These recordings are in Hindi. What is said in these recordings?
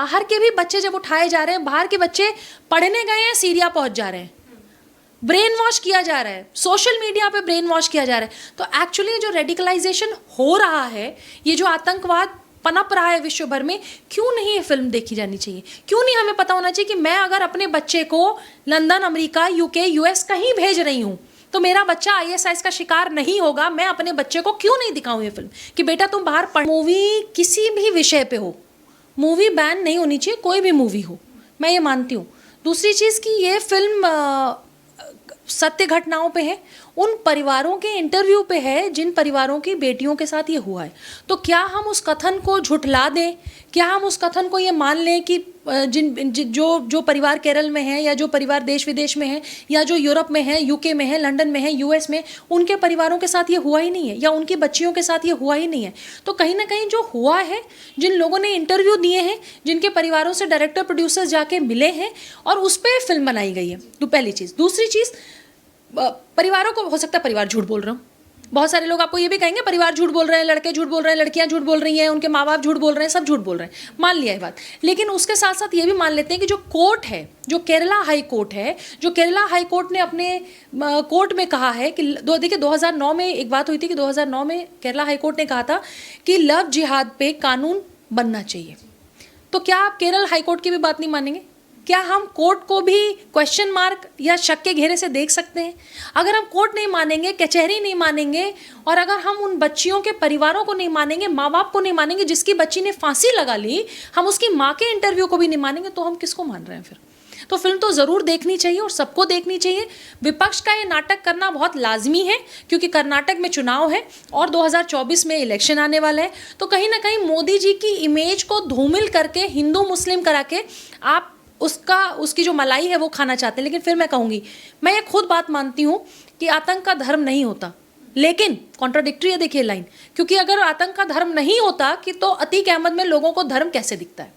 बाहर के भी बच्चे जब उठाए जा रहे हैं, बाहर के बच्चे पढ़ने गए हैं, सीरिया पहुंच जा रहे हैं, ब्रेन वॉश किया जा रहा है, सोशल मीडिया पे ब्रेन वॉश किया जा रहा है। तो एक्चुअली जो रेडिकलाइजेशन हो रहा है, ये जो आतंकवाद पनप रहा है विश्व भर में, क्यों नहीं ये फिल्म देखी जानी चाहिए? क्यों नहीं हमें पता होना चाहिए कि मैं अगर अपने बच्चे को लंदन, अमेरिका, यूके, यूएस कहीं भेज रही हूँ तो मेरा बच्चा आईएसआईएस का शिकार नहीं होगा? मैं अपने बच्चे को क्यों नहीं दिखाऊं ये फिल्म कि बेटा तुम बाहर पढ़। मूवी किसी भी विषय पे हो, मूवी बैन नहीं होनी चाहिए, कोई भी मूवी हो, मैं ये मानती हूँ। दूसरी चीज़ कि ये फिल्म सत्य घटनाओं पे है, उन परिवारों के इंटरव्यू पे है जिन परिवारों की बेटियों के साथ ये हुआ है। तो क्या हम उस कथन को झुठला दें? क्या हम उस कथन को ये मान लें कि जो परिवार केरल में है, या जो परिवार देश विदेश में है, या जो यूरोप में है, यूके में है, लंदन में है, यूएस में, उनके परिवारों के साथ ये हुआ ही नहीं है, या उनकी बच्चियों के साथ ये हुआ ही नहीं है? तो कहीं ना कहीं जो हुआ है, जिन लोगों ने इंटरव्यू दिए हैं, जिनके परिवारों से डायरेक्टर प्रोड्यूसर जाके मिले हैं, और उस पर फिल्म बनाई गई है, तो पहली चीज़। दूसरी चीज़, परिवारों को, हो सकता है परिवार झूठ बोल रहा हूँ, बहुत सारे लोग आपको ये भी कहेंगे परिवार झूठ बोल रहे हैं, लड़के झूठ बोल रहे हैं, लड़कियां झूठ बोल रही हैं, उनके माँ बाप झूठ बोल रहे हैं, सब झूठ बोल रहे हैं, मान लिया ये बात। लेकिन उसके साथ साथ ये भी मान लेते हैं कि जो कोर्ट है, जो केरला हाई कोर्ट है, जो केरला हाई कोर्ट ने अपने कोर्ट में कहा है कि देखिए 2009 में एक बात हुई थी कि 2009 में केरला हाई कोर्ट ने कहा था कि लव जिहाद पे कानून बनना चाहिए। तो क्या आप केरल हाई कोर्ट की भी बात नहीं मानेंगे? क्या हम कोर्ट को भी क्वेश्चन मार्क या शक के घेरे से देख सकते हैं? अगर हम कोर्ट नहीं मानेंगे, कचहरी नहीं मानेंगे, और अगर हम उन बच्चियों के परिवारों को नहीं मानेंगे, माँ बाप को नहीं मानेंगे, जिसकी बच्ची ने फांसी लगा ली, हम उसकी माँ के इंटरव्यू को भी नहीं मानेंगे, तो हम किसको मान रहे हैं फिर? तो फिल्म तो ज़रूर देखनी चाहिए और सबको देखनी चाहिए। विपक्ष का ये नाटक करना बहुत लाजमी है, क्योंकि कर्नाटक में चुनाव है और 2024 में इलेक्शन आने वाला है। तो कहीं ना कहीं मोदी जी की इमेज को धूमिल करके, हिंदू मुस्लिम करा के आप उसकी जो मलाई है वो खाना चाहते हैं। लेकिन फिर मैं कहूँगी, मैं ये खुद बात मानती हूँ कि आतंक का धर्म नहीं होता, लेकिन कॉन्ट्राडिक्टरी है देखिए लाइन, क्योंकि अगर आतंक का धर्म नहीं होता कि तो अतीक अहमद में लोगों को धर्म कैसे दिखता है?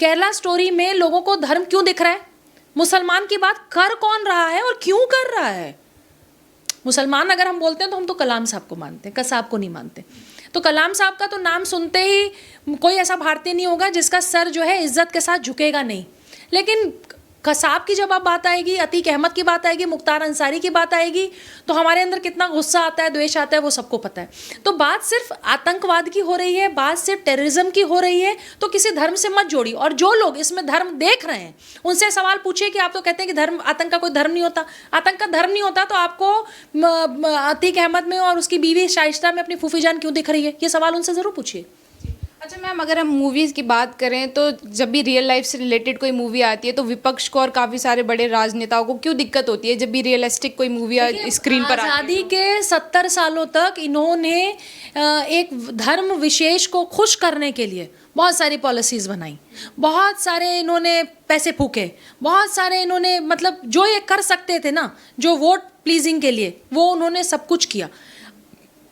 केरला स्टोरी में लोगों को धर्म क्यों दिख रहा है? मुसलमान की बात कर कौन रहा है और क्यों कर रहा है? मुसलमान अगर हम बोलते हैं तो हम तो कलाम साहब को मानते हैं, कसाब को नहीं मानते। तो कलाम साहब का तो नाम सुनते ही कोई ऐसा भारतीय नहीं होगा जिसका सर जो है इज्जत के साथ झुकेगा नहीं। लेकिन कसाब की जब आप बात आएगी, अतीक अहमद की बात आएगी, मुख्तार अंसारी की बात आएगी, तो हमारे अंदर कितना गुस्सा आता है, द्वेष आता है, वो सबको पता है। तो बात सिर्फ आतंकवाद की हो रही है, बात सिर्फ टेररिज्म की हो रही है, तो किसी धर्म से मत जोड़ी। और जो लोग इसमें धर्म देख रहे हैं उनसे सवाल पूछिए कि आप तो कहते हैं कि धर्म, आतंक का कोई धर्म नहीं होता। आतंक का धर्म नहीं होता तो आपको अतीक अहमद में और उसकी बीवी शाइस्ता में अपनी फूफी जान क्यों दिख रही है? ये सवाल उनसे ज़रूर पूछिए। अच्छा मैम, अगर हम मूवीज़ की बात करें तो जब भी रियल लाइफ से रिलेटेड कोई मूवी आती है तो विपक्ष को और काफ़ी सारे बड़े राजनेताओं को क्यों दिक्कत होती है जब भी रियलिस्टिक कोई मूवी स्क्रीन पर आती है? आज़ादी के 70 सालों तक इन्होंने एक धर्म विशेष को खुश करने के लिए बहुत सारी पॉलिसीज़ बनाई, बहुत सारे इन्होंने पैसे फूके, बहुत सारे इन्होंने, मतलब जो ये कर सकते थे ना, जो वोट प्लीजिंग के लिए, वो उन्होंने सब कुछ किया।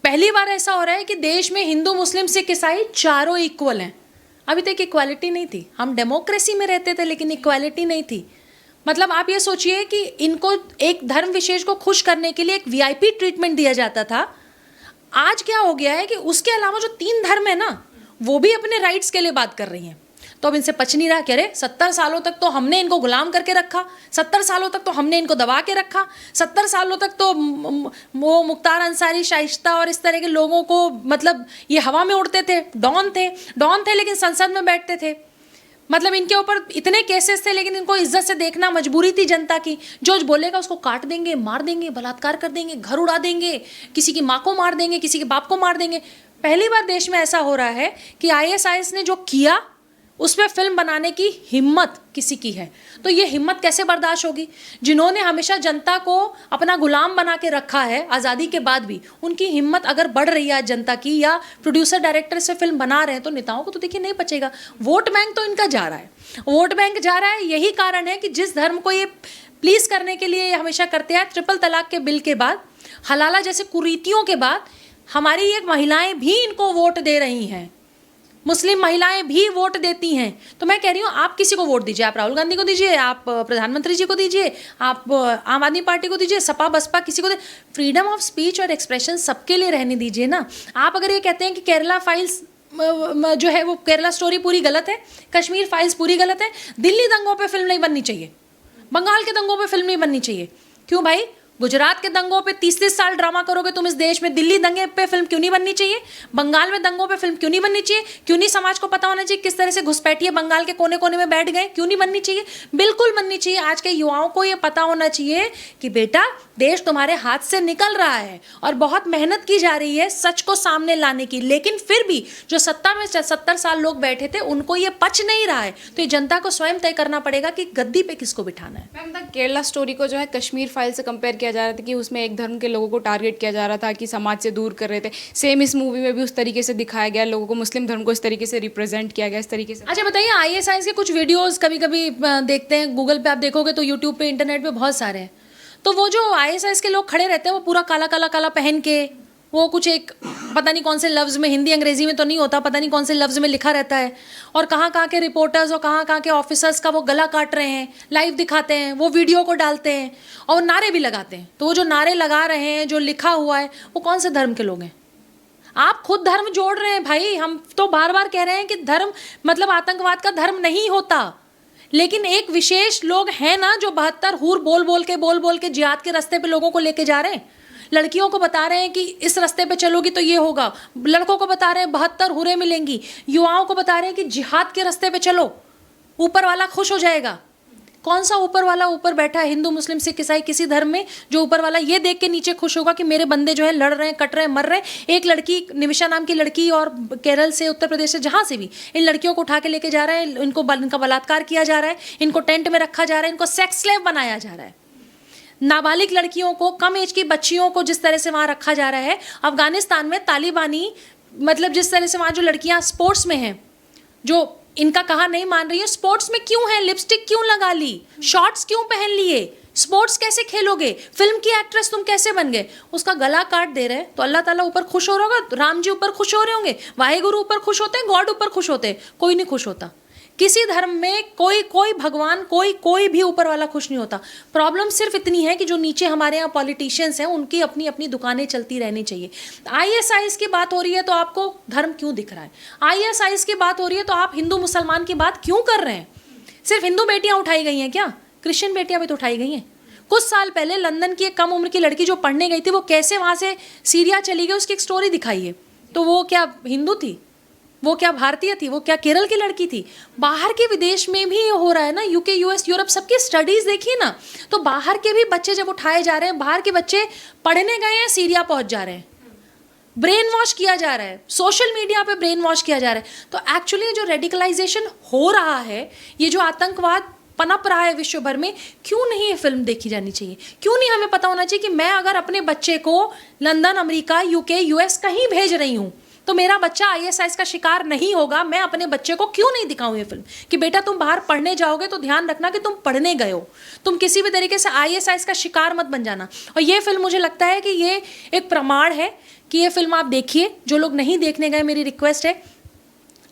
पहली बार ऐसा हो रहा है कि देश में हिंदू, मुस्लिम, सिख, ईसाई चारों इक्वल हैं। अभी तक इक्वालिटी नहीं थी। हम डेमोक्रेसी में रहते थे लेकिन इक्वालिटी नहीं थी। मतलब आप ये सोचिए कि इनको एक धर्म विशेष को खुश करने के लिए एक वीआईपी ट्रीटमेंट दिया जाता था। आज क्या हो गया है कि उसके अलावा जो 3 धर्म है ना, वो भी अपने राइट्स के लिए बात कर रही हैं। तो अब इनसे पच नहीं रहा कि अरे 70 सालों तक तो हमने इनको गुलाम करके रखा, 70 सालों तक तो हमने इनको दबा के रखा, 70 सालों तक तो वो मुख्तार अंसारी, शाइस्ता और इस तरह के लोगों को, मतलब ये हवा में उड़ते थे, डॉन थे लेकिन संसद में बैठते थे। मतलब इनके ऊपर इतने केसेस थे लेकिन इनको इज्जत से देखना मजबूरी थी जनता की। जो बोलेगा उसको काट देंगे, मार देंगे, बलात्कार कर देंगे, घर उड़ा देंगे, किसी की माँ को मार देंगे, किसी के बाप को मार देंगे। पहली बार देश में ऐसा हो रहा है कि आईएसआईएस ने जो किया उस पर फिल्म बनाने की हिम्मत किसी की है। तो ये हिम्मत कैसे बर्दाश्त होगी? जिन्होंने हमेशा जनता को अपना गुलाम बना के रखा है आज़ादी के बाद भी, उनकी हिम्मत अगर बढ़ रही है आज जनता की, या प्रोड्यूसर डायरेक्टर से फिल्म बना रहे हैं, तो नेताओं को तो देखिए नहीं बचेगा। वोट बैंक तो इनका जा रहा है, वोट बैंक जा रहा है। यही कारण है कि जिस धर्म को ये प्लीज़ करने के लिए हमेशा करते हैं, ट्रिपल तलाक के बिल के बाद, हलाला जैसे कुरीतियों के बाद, हमारी एक महिलाएं भी इनको वोट दे रही हैं, मुस्लिम महिलाएं भी वोट देती हैं। तो मैं कह रही हूँ, आप किसी को वोट दीजिए, आप राहुल गांधी को दीजिए, आप प्रधानमंत्री जी को दीजिए, आप आम आदमी पार्टी को दीजिए, सपा बसपा किसी को फ्रीडम ऑफ स्पीच और एक्सप्रेशन सबके लिए रहने दीजिए ना। आप अगर ये कहते हैं कि केरला फाइल्स जो है वो केरला स्टोरी पूरी गलत है, कश्मीर फाइल्स पूरी गलत है, दिल्ली दंगों पे फिल्म नहीं बननी चाहिए, बंगाल के दंगों पे फिल्म नहीं बननी चाहिए। क्यों भाई? गुजरात के दंगों पे 30-30 साल ड्रामा करोगे तुम इस देश में, दिल्ली दंगे पे फिल्म क्यों नहीं बननी चाहिए? बंगाल में दंगों पे फिल्म क्यों नहीं बननी चाहिए? क्यों नहीं समाज को पता होना चाहिए किस तरह से घुसपैठिए बंगाल के कोने कोने में बैठ गए? क्यों नहीं बननी चाहिए? बिल्कुल बननी चाहिए। आज के युवाओं को ये पता होना चाहिए कि बेटा देश तुम्हारे हाथ से निकल रहा है और बहुत मेहनत की जा रही है सच को सामने लाने की, लेकिन फिर भी जो सत्ता में 70 साल लोग बैठे थे उनको ये पच नहीं रहा है। तो ये जनता को स्वयं तय करना पड़ेगा कि गद्दी पे किसको बिठाना है। मैम, द केरला स्टोरी को जो है कश्मीर फाइल से कंपेयर किया जा रहा था कि उसमें एक धर्म के लोगों को टारगेट किया जा रहा था कि समाज से दूर कर रहे थे। सेम इस मूवी में भी उस तरीके से दिखाया गया, लोगों को मुस्लिम धर्म को इस तरीके से रिप्रेजेंट किया गया, इस तरीके से। अच्छा बताइए, ISIS के कुछ वीडियोस कभी कभी देखते हैं, गूगल पे आप देखोगे तो यूट्यूब पे इंटरनेट पे बहुत सारे हैं। तो वो जो ISIS के लोग खड़े रहते हैं वो पूरा काला काला काला पहन के, वो कुछ एक पता नहीं कौन से लफ्ज़ में, हिंदी अंग्रेजी में तो नहीं होता, पता नहीं कौन से लफ्ज़ में लिखा रहता है, और कहाँ कहाँ के रिपोर्टर्स और कहाँ कहाँ के ऑफिसर्स का वो गला काट रहे हैं, लाइव दिखाते हैं, वो वीडियो को डालते हैं और नारे भी लगाते हैं। तो वो जो नारे लगा रहे हैं, जो लिखा हुआ है, वो कौन से धर्म के लोग हैं? आप खुद धर्म जोड़ रहे हैं भाई। हम तो बार बार कह रहे हैं कि धर्म मतलब आतंकवाद का धर्म नहीं होता, लेकिन एक विशेष लोग हैं ना जो 72 हूर बोल बोल के जिहाद के रास्ते पे लोगों को लेके जा रहे हैं। लड़कियों को बता रहे हैं कि इस रास्ते पे चलोगी तो ये होगा, लड़कों को बता रहे हैं 72 हूरें मिलेंगी, युवाओं को बता रहे हैं कि जिहाद के रास्ते पे चलो, ऊपर वाला खुश हो जाएगा। कौन सा ऊपर वाला ऊपर बैठा है हिंदू मुस्लिम सिख ईसाई किसी धर्म में, जो ऊपर वाला ये देख के नीचे खुश होगा कि मेरे बंदे जो है लड़ रहे हैं, कट रहे हैं, मर रहे हैं। एक लड़की, निमिषा नाम की लड़की, और केरल से, उत्तर प्रदेश से, जहाँ से भी इन लड़कियों को उठा के लेके जा रहे हैं, इनका बलात्कार किया जा रहा है, इनको टेंट में रखा जा रहा है, इनको सेक्स स्लेव बनाया जा रहा है। नाबालिग लड़कियों को, कम एज की बच्चियों को जिस तरह से वहाँ रखा जा रहा है। अफगानिस्तान में तालिबानी मतलब जिस तरह से वहाँ जो लड़कियाँ स्पोर्ट्स में हैं, जो इनका कहा नहीं मान रही है, स्पोर्ट्स में क्यों है, लिपस्टिक क्यों लगा ली, शॉर्ट्स क्यों पहन लिए, स्पोर्ट्स कैसे खेलोगे, फिल्म की एक्ट्रेस तुम कैसे बन गए, उसका गला काट दे रहे हैं। तो अल्लाह ताला ऊपर खुश हो रहा होगा, राम जी ऊपर खुश हो रहे होंगे, वाहेगुरु ऊपर खुश होते हैं, गॉड ऊपर खुश होते हैं? कोई नहीं खुश होता। किसी धर्म में कोई भगवान, कोई भी ऊपर वाला खुश नहीं होता। प्रॉब्लम सिर्फ इतनी है कि जो नीचे हमारे यहाँ पॉलिटिशियंस हैं उनकी अपनी अपनी दुकानें चलती रहनी चाहिए। ISIS की बात हो रही है तो आपको धर्म क्यों दिख रहा है? ISIS की बात हो रही है तो आप हिंदू मुसलमान की बात क्यों कर रहे हैं? सिर्फ हिंदू बेटियां उठाई गई हैं क्या? क्रिश्चियन बेटियां भी तो उठाई गई हैं। कुछ साल पहले लंदन की एक कम उम्र की लड़की जो पढ़ने गई थी, वो कैसे वहाँ से सीरिया चली गई, उसकी एक स्टोरी दिखाई है। तो वो क्या हिंदू थी? वो क्या भारतीय थी? वो क्या केरल की लड़की थी? बाहर के विदेश में भी ये हो रहा है ना, UK, US, यूरोप, सबकी स्टडीज़ देखिए ना। तो बाहर के भी बच्चे जब उठाए जा रहे हैं, बाहर के बच्चे पढ़ने गए हैं, सीरिया पहुंच जा रहे हैं, ब्रेन वॉश किया जा रहा है, सोशल मीडिया पे ब्रेन वॉश किया जा रहा है। तो एक्चुअली जो रेडिकलाइजेशन हो रहा है, ये जो आतंकवाद पनप रहा है विश्व भर में, क्यों नहीं ये फिल्म देखी जानी चाहिए? क्यों नहीं हमें पता होना चाहिए कि मैं अगर अपने बच्चे को लंदन, अमेरिका, UK, US कहीं भेज रही हूँ तो मेरा बच्चा ISIS का शिकार नहीं होगा? मैं अपने बच्चे को क्यों नहीं दिखाऊं ये फिल्म कि बेटा तुम बाहर पढ़ने जाओगे तो ध्यान रखना कि तुम पढ़ने गए हो, तुम किसी भी तरीके से ISIS का शिकार मत बन जाना। और ये फिल्म, मुझे लगता है कि ये एक प्रमाण है कि ये फिल्म आप देखिए। जो लोग नहीं देखने गए, मेरी रिक्वेस्ट है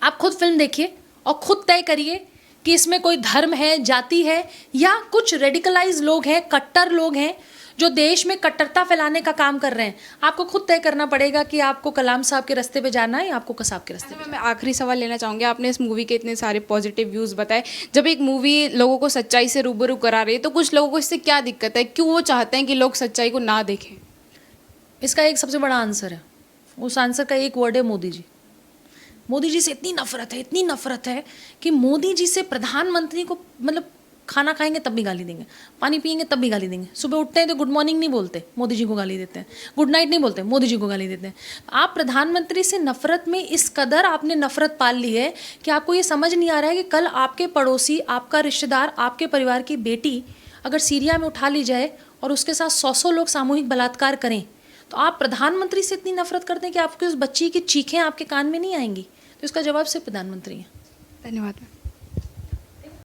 आप खुद फिल्म देखिए और खुद तय करिए कि इसमें कोई धर्म है, जाति है, या कुछ रेडिकलाइज लोग हैं, कट्टर लोग हैं जो देश में कट्टरता फैलाने का काम कर रहे हैं। आपको खुद तय करना पड़ेगा कि आपको कलाम साहब के रास्ते पे जाना है या आपको कसाब के रास्ते पे। मैं आखिरी सवाल लेना चाहूँगी। आपने इस मूवी के इतने सारे पॉजिटिव व्यूज़ बताए, जब एक मूवी लोगों को सच्चाई से रूबरू करा रही है तो कुछ लोगों को इससे क्या दिक्कत है? क्यों वो चाहते हैं कि लोग सच्चाई को ना देखें? इसका एक सबसे बड़ा आंसर है, उस आंसर का एक वर्ड है मोदी जी। मोदी जी से इतनी नफरत है कि मोदी जी से प्रधानमंत्री को, मतलब खाना खाएंगे तब भी गाली देंगे, पानी पिएंगे तब भी गाली देंगे, सुबह उठते हैं तो गुड मॉर्निंग नहीं बोलते, मोदी जी को गाली देते हैं, गुड नाइट नहीं बोलते, मोदी जी को गाली देते हैं। आप प्रधानमंत्री से नफरत में इस कदर आपने नफरत पाल ली है कि आपको ये समझ नहीं आ रहा है कि कल आपके पड़ोसी, आपका रिश्तेदार, आपके परिवार की बेटी अगर सीरिया में उठा ली जाए और उसके साथ 100 लोग सामूहिक बलात्कार करें, तो आप प्रधानमंत्री से इतनी नफरत करते हैं कि आपकी उस बच्ची की चीखें आपके कान में नहीं आएंगी। तो इसका जवाब सिर्फ प्रधानमंत्री है। धन्यवाद।